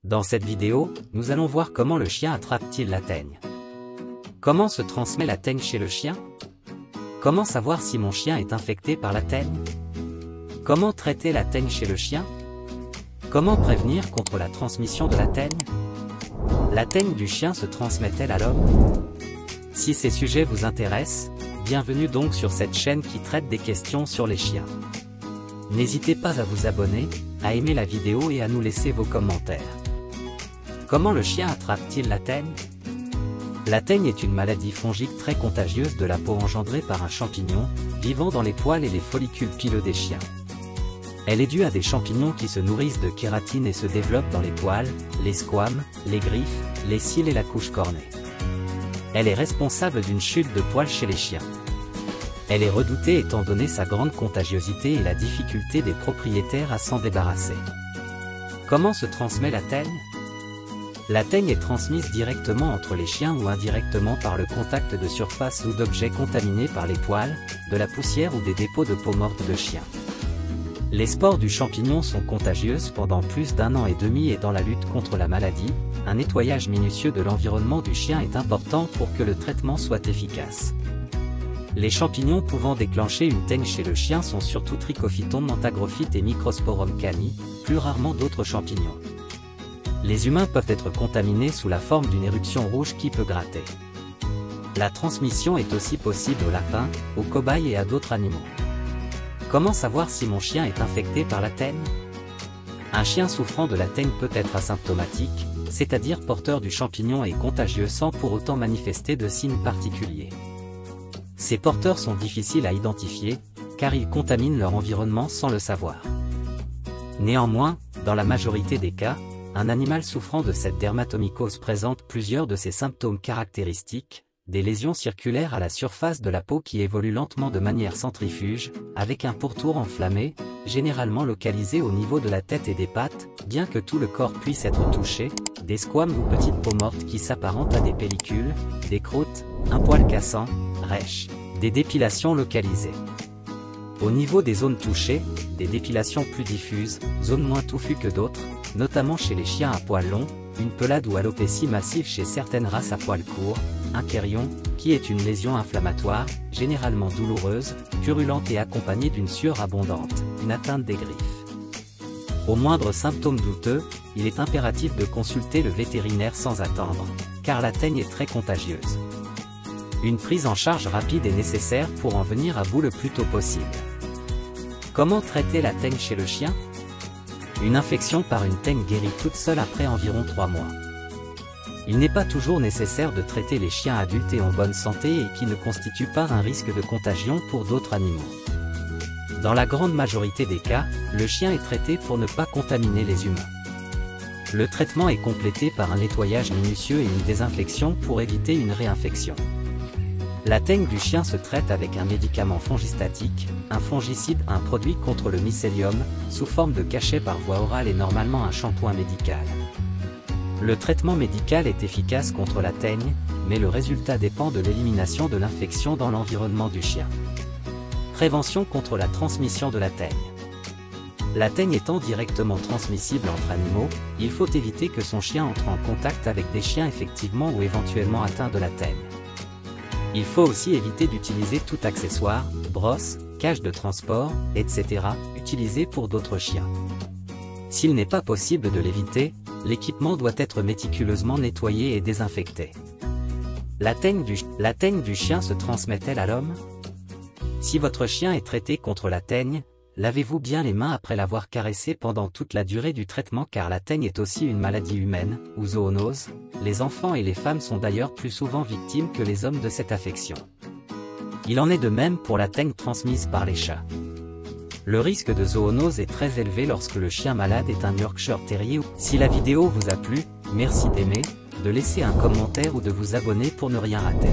Dans cette vidéo, nous allons voir comment le chien attrape-t-il la teigne. Comment se transmet la teigne chez le chien? Comment savoir si mon chien est infecté par la teigne? Comment traiter la teigne chez le chien? Comment prévenir contre la transmission de la teigne? La teigne du chien se transmet-elle à l'homme? Si ces sujets vous intéressent, bienvenue donc sur cette chaîne qui traite des questions sur les chiens. N'hésitez pas à vous abonner, à aimer la vidéo et à nous laisser vos commentaires. Comment le chien attrape-t-il la teigne? La teigne est une maladie fongique très contagieuse de la peau engendrée par un champignon, vivant dans les poils et les follicules pileux des chiens. Elle est due à des champignons qui se nourrissent de kératine et se développent dans les poils, les squames, les griffes, les cils et la couche cornée. Elle est responsable d'une chute de poils chez les chiens. Elle est redoutée étant donné sa grande contagiosité et la difficulté des propriétaires à s'en débarrasser. Comment se transmet la teigne? La teigne est transmise directement entre les chiens ou indirectement par le contact de surface ou d'objets contaminés par les poils, de la poussière ou des dépôts de peau morte de chiens. Les spores du champignon sont contagieuses pendant plus d'1 an et demi et dans la lutte contre la maladie, un nettoyage minutieux de l'environnement du chien est important pour que le traitement soit efficace. Les champignons pouvant déclencher une teigne chez le chien sont surtout Trichophyton, Mentagrophyte et Microsporum cani, plus rarement d'autres champignons. Les humains peuvent être contaminés sous la forme d'une éruption rouge qui peut gratter. La transmission est aussi possible aux lapins, aux cobayes et à d'autres animaux. Comment savoir si mon chien est infecté par la teigne? Un chien souffrant de la teigne peut être asymptomatique, c'est-à-dire porteur du champignon et contagieux sans pour autant manifester de signes particuliers. Ces porteurs sont difficiles à identifier, car ils contaminent leur environnement sans le savoir. Néanmoins, dans la majorité des cas, un animal souffrant de cette dermatomycose présente plusieurs de ces symptômes caractéristiques, des lésions circulaires à la surface de la peau qui évoluent lentement de manière centrifuge, avec un pourtour enflammé, généralement localisé au niveau de la tête et des pattes, bien que tout le corps puisse être touché, des squames ou petites peaux mortes qui s'apparentent à des pellicules, des croûtes, un poil cassant, rêches, des dépilations localisées. Au niveau des zones touchées, des dépilations plus diffuses, zones moins touffues que d'autres, notamment chez les chiens à poils longs, une pelade ou alopécie massive chez certaines races à poils courts, un chérion, qui est une lésion inflammatoire, généralement douloureuse, purulente et accompagnée d'une sueur abondante, une atteinte des griffes. Au moindre symptôme douteux, il est impératif de consulter le vétérinaire sans attendre, car la teigne est très contagieuse. Une prise en charge rapide est nécessaire pour en venir à bout le plus tôt possible. Comment traiter la teigne chez le chien? Une infection par une teigne guérit toute seule après environ 3 mois. Il n'est pas toujours nécessaire de traiter les chiens adultes et en bonne santé et qui ne constituent pas un risque de contagion pour d'autres animaux. Dans la grande majorité des cas, le chien est traité pour ne pas contaminer les humains. Le traitement est complété par un nettoyage minutieux et une désinfection pour éviter une réinfection. La teigne du chien se traite avec un médicament fongistatique, un fongicide, un produit contre le mycélium, sous forme de cachet par voie orale et normalement un shampoing médical. Le traitement médical est efficace contre la teigne, mais le résultat dépend de l'élimination de l'infection dans l'environnement du chien. Prévention contre la transmission de la teigne. La teigne étant directement transmissible entre animaux, il faut éviter que son chien entre en contact avec des chiens effectivement ou éventuellement atteints de la teigne. Il faut aussi éviter d'utiliser tout accessoire, brosse, cage de transport, etc., utilisé pour d'autres chiens. S'il n'est pas possible de l'éviter, l'équipement doit être méticuleusement nettoyé et désinfecté. La teigne du chien se transmet-elle à l'homme? Si votre chien est traité contre la teigne, lavez-vous bien les mains après l'avoir caressé pendant toute la durée du traitement car la teigne est aussi une maladie humaine, ou zoonose. Les enfants et les femmes sont d'ailleurs plus souvent victimes que les hommes de cette affection. Il en est de même pour la teigne transmise par les chats. Le risque de zoonose est très élevé lorsque le chien malade est un Yorkshire Terrier. Si la vidéo vous a plu, merci d'aimer, de laisser un commentaire ou de vous abonner pour ne rien rater.